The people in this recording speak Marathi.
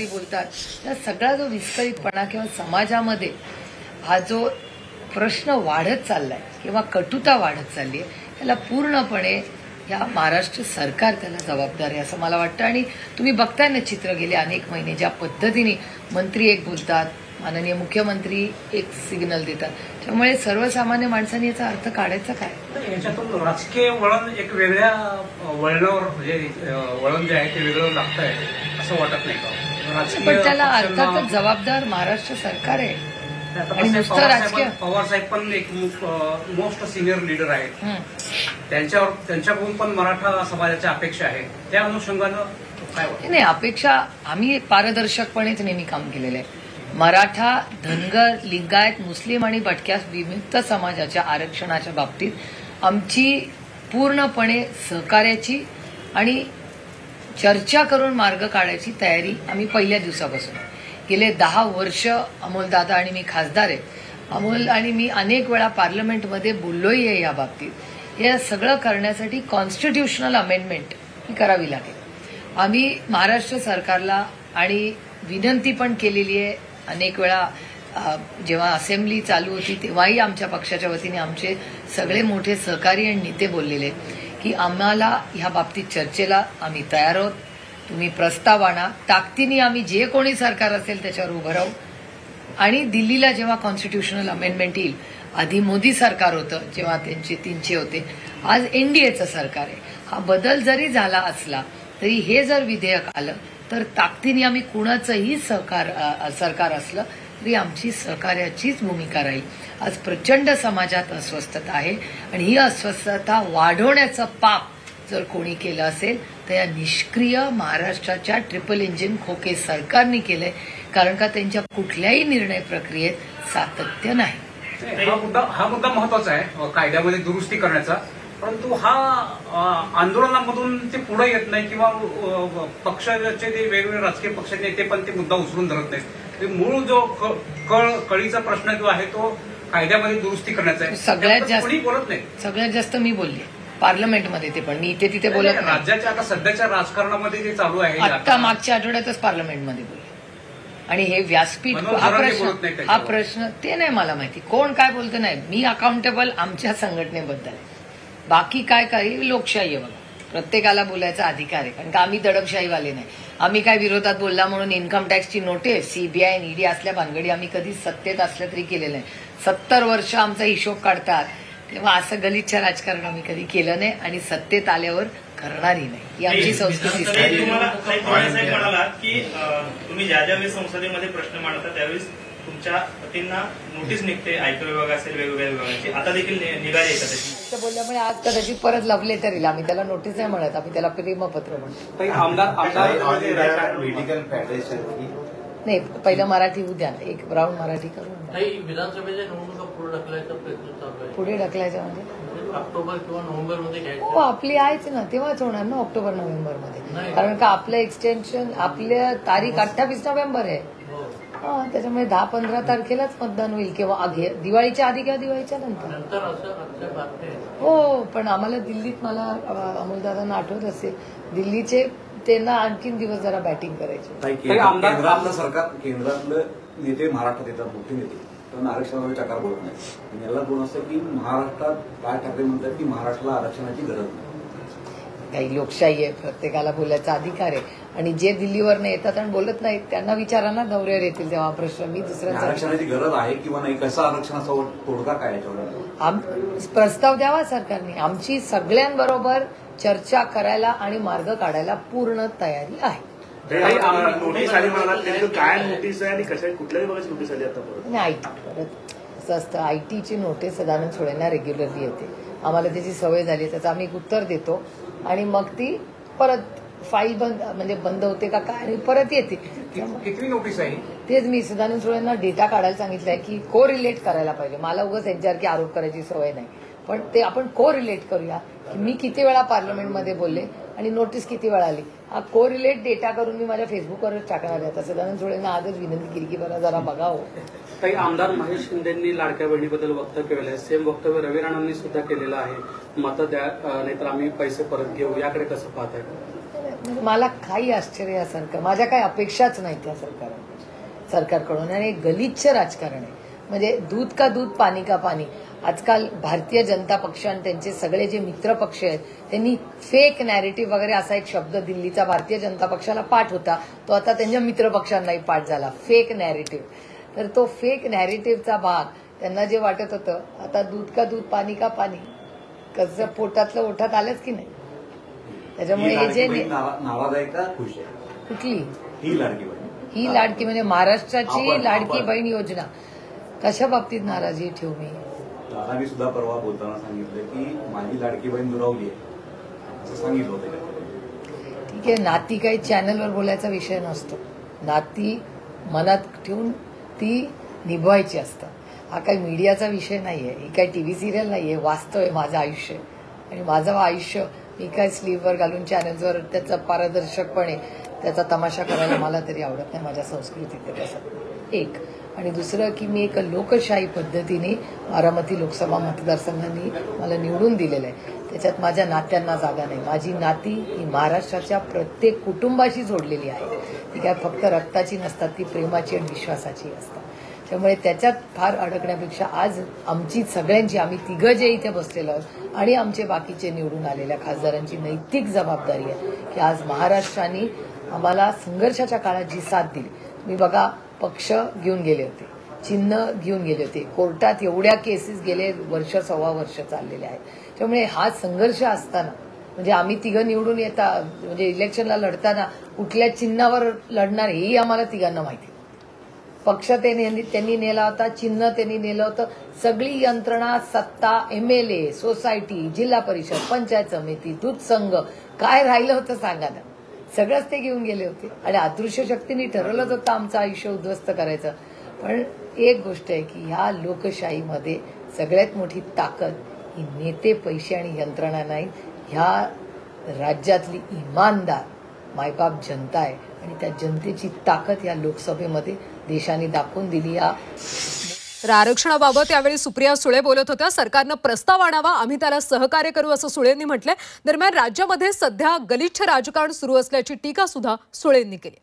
बोलतात त्या सगळा जो विस्कळीतपणा किंवा समाजामध्ये हा जो प्रश्न वाढत चाललाय किंवा कटुता वाढत चालली आहे त्याला पूर्णपणे या महाराष्ट्र सरकार त्याला जबाबदार आहे असं मला वाटतं. आणि तुम्ही बघताय ना चित्र गेले अनेक महिने ज्या पद्धतीने मंत्री एक बोलतात, माननीय मुख्यमंत्री एक सिग्नल देतात, त्यामुळे सर्वसामान्य माणसांनी याचा अर्थ काढायचा काय. याच्यातून राजकीय वळण एक वेगळ्या वळणावर म्हणजे वळण जे आहे ते वेगळं लागतंय असं वाटत नाही का. पण त्याला अर्थातच जबाबदार महाराष्ट्र सरकार आहे. आणि नुसतं राजकीय पवार साहेब पण एक मोस्ट सिनियर लीडर आहेत, त्यांच्याकडून पण मराठा समाजाच्या अपेक्षा आहेत. त्या अनुषंगानं काय नाही अपेक्षा आम्ही पारदर्शकपणेच नेहमी काम केलेलं आहे. मराठा, धनगर, लिंगायत, मुस्लिम आणि भटक्या विमुक्त समाजाच्या आरक्षणाच्या बाबतीत आमची पूर्णपणे सहकार्याची आणि चर्चा करून मार्ग काढायची तयारी आम्ही पहिल्या दिवसापासून गेले 10 वर्ष अमोलदादा आणि मी खासदार आहे. अमोल आणि मी अनेक वेळा पार्लमेंटमध्ये बोललोही आहे या बाबतीत. हे सगळं करण्यासाठी कॉन्स्टिट्यूशनल अमेंडमेंट ही करावी लागेल. आम्ही महाराष्ट्र सरकारला आणि विनंती पण केलेली आहे अनेक वेळा. जेव्हा असेंब्ली चालू होती तेव्हाही आमच्या पक्षाच्या वतीने आमचे सगळे मोठे सहकारी आणि नेते बोललेले की आम्हाला ह्या बाबतीत चर्चेला आम्ही तयार आहोत. तुम्ही प्रस्ताव आणा, ताकदीने आम्ही जे कोणी सरकार असेल त्याच्यावर उभं राहू. आणि दिल्लीला जेव्हा कॉन्स्टिट्यूशनल अमेंडमेंट येईल, आधी मोदी सरकार होतं जेव्हा त्यांचे 300 होते, आज एनडीएचं सरकार आहे. हा बदल जरी झाला असला तरी हे जर विधेयक आलं तर ताकदीने आम्ही कुणाचंही सरकार असलं तरी आमची सहकार्याचीच भूमिका राहील. आज प्रचंड समाजात अस्वस्थता आहे आणि ही अस्वस्थता वाढवण्याचं पाप जर कोणी केलं असेल तर या निष्क्रिय महाराष्ट्राच्या ट्रिपल इंजिन खोके सरकारने केलंय. कारण का त्यांच्या कुठल्याही निर्णय प्रक्रियेत सातत्य नाही. हा मुद्दा महत्वाचा आहे कायद्यामध्ये दुरुस्ती करण्याचा, परंतु हा आंदोलनामधून ते पुढे येत नाही किंवा पक्षाचे ते वेगवेगळे राजकीय पक्षाचे नेते पण ते मुद्दा उचलून धरत नाहीत. मूळ जो कळीचा प्रश्न जो आहे तो कायद्यामध्ये दुरुस्ती करण्याचा आहे. सगळ्यात जास्त मी बोलले पार्लमेंटमध्ये, ते पण मी इथे तिथे बोलत नाही. राज्याच्या आता सध्याच्या राजकारणामध्ये जे चालू आहे आता मागच्या आठवड्यातच पार्लमेंटमध्ये बोलले. आणि हे व्यासपीठ हा प्रश्न ते नाही मला माहिती कोण काय बोलतं. नाही, मी अकाउंटेबल आमच्या संघटनेबद्दल. बाकी काय काही लोकशाही आहे बघा, प्रत्येकाला बोलायचा अधिकार आहे. कारण का आम्ही दडपशाहीवाले नाही. आम्ही काय विरोधात बोलला म्हणून इन्कम टॅक्सची नोटीस, सीबीआय, ईडी असल्या भानगडी आम्ही कधी सत्तेत असल्या तरी केलेलं नाही. 70 वर्ष आमचा हिशोब काढतात, तेव्हा असं गलिच्छ राजकारण आम्ही कधी केलं नाही आणि सत्तेत आल्यावर करणारही नाही. ही आमची संस्कृती. म्हणाला की तुम्ही ज्या ज्यावेळी संसदेमध्ये प्रश्न मांडता त्यावेळेस तुमच्या पतींना नोटीस निघते, आयकर विभाग असेल वेगवेगळ्या विभागाची, आता देखील निघाली आहे का बोलल्यामुळे आज कदाचित परत लव्ह लेटर येईल. आम्ही त्याला नोटीस नाही म्हणत, आम्ही त्याला प्रेमपत्र म्हणतो. नाही, पहिलं मराठी उद्या एक राऊंड मराठी करू. विधानसभेच्या निवडणुका पुढे ढकलायचा प्रयत्न चालू आहे. पुढे ढकलायचं म्हणजे ऑक्टोबर किंवा नोव्हेंबरमध्ये घ्यायचं. हो, आपली आहेच ना, तेव्हाच होणार ना ऑक्टोबर नोव्हेंबरमध्ये. कारण का आपलं एक्सटेन्शन आपल्या तारीख 28 नोव्हेंबर आहे. त्याच्यामुळे 10-15 तारखेलाच मतदान होईल किंवा दिवाळीच्या आधी किंवा दिवाळीच्या नंतर. हो, पण आम्हाला दिल्लीत मला अमोलदादांना आठवत असेल दिल्लीचे त्यांना आणखीन दिवस जरा बॅटिंग करायची. केंद्रातलं सरकार, केंद्रातलं नेते महाराष्ट्रात येतात, मोठे नेते, त्यांना आरक्षणावर चकार बोलत नाही. याला गुण असतं की महाराष्ट्रात राज ठाकरे म्हणतात की महाराष्ट्राला आरक्षणाची गरज नाही. काही लोकशाही आहे, प्रत्येकाला बोलायचा अधिकार आहे. आणि जे दिल्लीवर येतात आणि बोलत नाहीत त्यांना विचारा ना, दौऱ्यावर येतील तेव्हा प्रश्न. मी दुसऱ्या आरक्षणाची गरज आहे किंवा नाही, कसं आरक्षणाचा तोडगा काय याच्यावर प्रस्ताव द्यावा सरकारने. आमची सगळ्यांबरोबर चर्चा करायला आणि मार्ग काढायला पूर्ण तयारी आहे. नोटीस आली म्हणाला, काय नोटीस आहे आणि कशा कुठल्याही बघायची नोटीस आली आता परत. नाही, आयटी परत असं असतं. आयटीची नोटीस सदानंद सोळेंना रेग्युलरली येते. आम्हाला त्याची सवय झाली, त्याचं आम्ही उत्तर देतो आणि मग ती परत फाईल बंद होते का काय आणि परत येते. किती नोटीस आहे तेच मी सदानंद सोळेंना डेटा काढायला सांगितलंय की को रिलेट करायला पाहिजे. मला उगाच यांच्यासारखी आरोप करायची सवय नाही, पण ते आपण को रिलेट करूया की मी किती वेळा पार्लमेंटमध्ये बोलले आणि नोटीस किती वेळा आली. हा को रिलेट डेटा करून मी माझ्या फेसबुकवरच टाकणार आहे. सदानंद सोळेंना आजच विनंती केली की बरं जरा बघावं. काही आमदार महेश शिंदेंनी लाडक्या बहिणीबद्दल वक्तव्य केलं आहे. सेम वक्तव्य रवी राणांनी सुद्धा केलेलं आहे. मतं द्या नाहीतर आम्ही पैसे परत घेऊ, याकडे कसं पाहताय? म्हणजे मला काही आश्चर्य या सरकार, माझ्या काही अपेक्षाच नाहीत या सरकारकडून. आणि गलिच्छ राजकारण आहे. म्हणजे दूध का दूध पाणी का पाणी. आजकाल भारतीय जनता पक्ष आणि त्यांचे सगळे जे मित्र पक्ष आहेत त्यांनी फेक नॅरेटिव्ह वगैरे असा एक शब्द दिल्लीचा भारतीय जनता पक्षाला पाठ होता, तो आता त्यांच्या मित्र पक्षांनाही पाठ झाला, फेक नॅरेटिव्ह. तर तो फेक नॅरेटिव्हचा भाग त्यांना जे वाटत होतं, आता दूध का दूध पाणी का पाणी, कसं पोटातलं ओठात आलंच की नाही. त्याच्यामुळे हे जे नाराज आहे का खुश आहे? कुठली ही लाडकी बहीण, ही लाडकी म्हणजे महाराष्ट्राची आपण- लाडकी बहीण योजना, कशा बाबतीत नाराजी ठेवू मी? दादानी सुद्धा परवा बोलताना सांगितलं की माझी लाडकी बहीण दुरावली आहे असं सांगितलं होतं. ठीक आहे, नाती काही चॅनलवर बोलायचा विषय नसतो. नाती मनात ठेवून ती निभवायची असतं. हा काही मीडियाचा विषय नाहीये, ही काही टीव्ही सिरियल नाहीये, वास्तव आहे माझं आयुष्य. आणि माझं आयुष्य मी काय स्लीववर घालून चॅनल्सवर त्याचा पारदर्शकपणे त्याचा तमाशा करायला मला तरी आवडत नाही, माझ्या संस्कृतीत तसं एक. आणि दुसरं की मी एक लोकशाही पद्धतीने बारामती लोकसभा मतदारसंघांनी मला निवडून दिलेलं आहे. त्याच्यात माझ्या नात्यांना जागा नाही. माझी नाती ही महाराष्ट्राच्या प्रत्येक कुटुंबाशी जोडलेली आहे. ती काय फक्त रक्ताची नसतात, ती प्रेमाची आणि विश्वासाची असतात. त्यामुळे त्याच्यात फार अडकण्यापेक्षा आज आमची सगळ्यांची, आम्ही तिघं जे इथे बसलेलो आहोत आणि आमचे बाकीचे निवडून आलेल्या खासदारांची नैतिक जबाबदारी आहे की आज महाराष्ट्राने आम्हाला संघर्षाच्या काळात जी साथ दिली. तुम्ही बघा, पक्ष घेऊन गेले होते, चिन्ह घेऊन गेले होते, कोर्टात एवढ्या केसेस गेले वर्ष सव्वा वर्ष चाललेले आहेत. त्यामुळे हा संघर्ष असताना म्हणजे आम्ही तिघं निवडून येता म्हणजे इलेक्शनला लढताना कुठल्या चिन्हावर लढणार हेही आम्हाला तिघांना माहिती. पक्ष त्यांनी नेला होता, चिन्ह त्यांनी नेलं होतं, सगळी यंत्रणा, सत्ता, MLA, सोसायटी, जिल्हा परिषद, पंचायत समिती, दूध संघ, काय राहिलं होतं सांगा ना. सगळंच ते घेऊन गेले होते. आणि अदृश्य शक्तीने ठरवलंच होतं आमचं आयुष्य उद्ध्वस्त करायचं. पण एक गोष्ट आहे की ह्या लोकशाहीमध्ये सगळ्यात मोठी ताकद ही नेते, पैसे आणि यंत्रणा नाही, ह्या राज्यातली इमानदार मायबाप जनता आहे. आणि त्या जनतेची ताकद या लोकसभेमध्ये देशाने दाखवून दिली. तर आरक्षणाबाबत यावेळी सुप्रिया सुळे बोलत होत्या. सरकारनं प्रस्ताव आणावा, आम्ही त्याला सहकार्य करू असं सुळेंनी म्हटलंय. दरम्यान राज्यामध्ये सध्या गलिच्छ राजकारण सुरू असल्याची टीका सुद्धा सुळेंनी केली.